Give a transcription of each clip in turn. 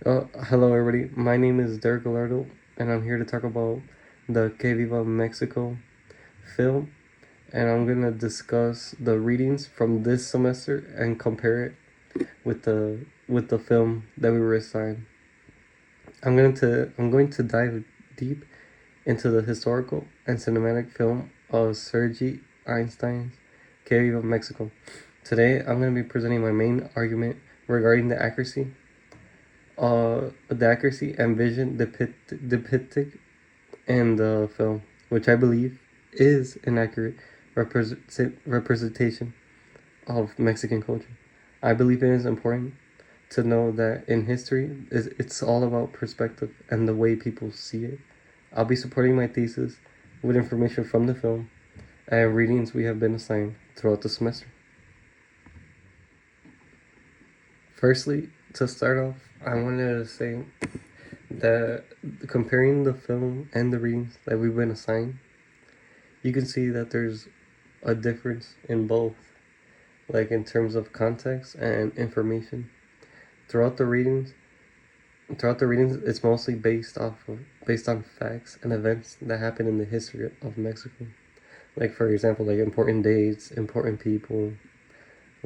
Hello everybody. My name is Derek Gallardo, and I'm here to talk about the Que Viva Mexico film. And I'm gonna discuss the readings from this semester and compare it with the film that we were assigned. I'm going to dive deep into the historical and cinematic film of Sergi Einstein's Que Viva Mexico. Today, I'm gonna be presenting my main argument regarding the accuracy and vision depicted in the film, which I believe is an accurate representation of Mexican culture. I believe it is important to know that in history, it's all about perspective and the way people see it. I'll be supporting my thesis with information from the film and readings we have been assigned throughout the semester. Firstly, to start off, I wanted to say that comparing the film and the readings that we've been assigned, you can see that there's a difference in both, like in terms of context and information. Throughout the readings, throughout the readings, it's mostly based on facts and events that happen in the history of Mexico. Like for example, like important dates, important people,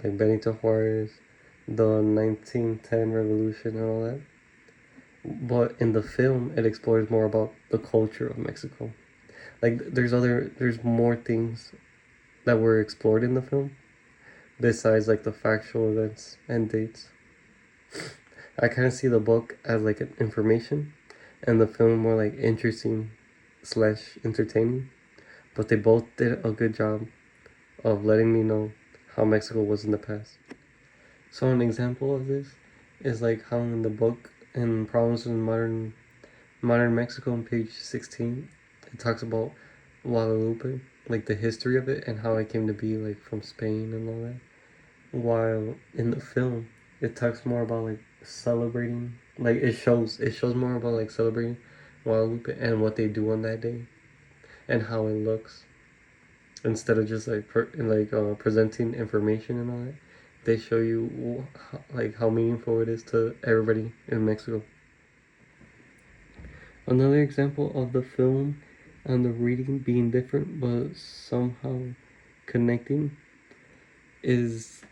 like Benito Juarez, the 1910 revolution and all that. But in the film, it explores more about the culture of Mexico. Like there's more things that were explored in the film besides like the factual events and dates. I kind of see the book as like an information and the film more like interesting slash entertaining, but they both did a good job of letting me know how Mexico was in the past. So an example of this is like how in the book in Problems in Modern Mexico on page 16, it talks about Guadalupe, like the history of it and how it came to be like from Spain and all that. While in the film, it talks more about like celebrating, like it shows more about like celebrating Guadalupe and what they do on that day and how it looks instead of just like presenting information and all that. They show you like how meaningful it is to everybody in Mexico. Another example of the film and the reading being different but somehow connecting is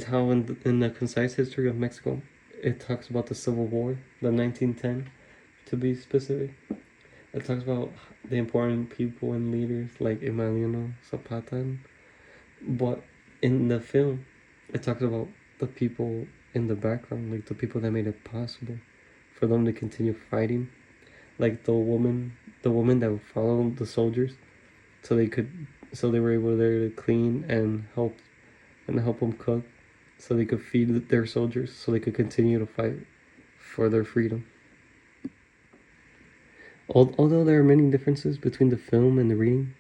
how in the concise history of Mexico it talks about the Civil War, the 1910 to be specific. It talks about the important people and leaders like Emiliano Zapata, but in the film it talks about the people in the background, like the people that made it possible for them to continue fighting, like the woman that followed the soldiers so they were able there to clean and help them cook so they could feed their soldiers so they could continue to fight for their freedom. Although there are many differences between the film and the reading,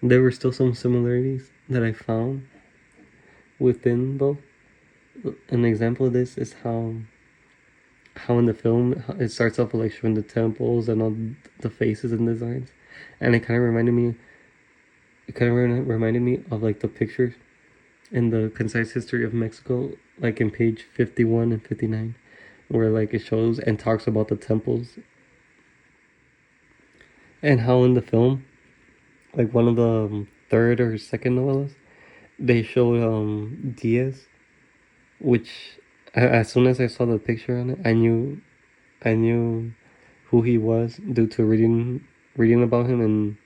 there were still some similarities that I found within both. An example of this is how in the film it starts off with like showing the temples and all the faces and designs, and it kind of reminded me of like the pictures in the concise history of Mexico, like in page 51 and 59, where like it shows and talks about the temples and how in the film, like one of the third or second novellas, they showed Diaz, which as soon as I saw the picture on it, I knew who he was due to reading about him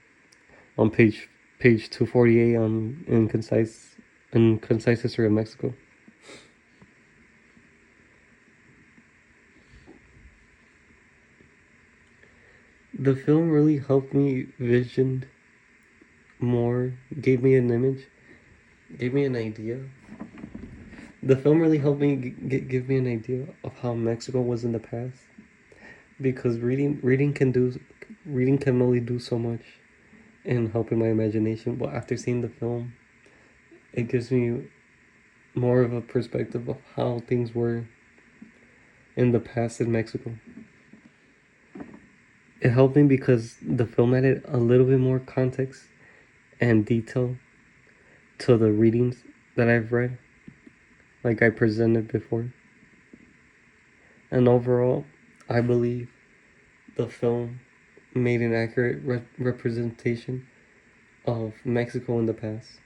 on page 248 on in concise history of Mexico. The film really helped me vision more, gave me an image, gave me an idea. The film really helped me give me an idea of how Mexico was in the past because reading can only do so much in helping my imagination. But after seeing the film, it gives me more of a perspective of how things were in the past in Mexico. It helped me because the film added a little bit more context and detail to the readings that I've read, like I presented before. And overall, I believe the film made an accurate representation of Mexico in the past.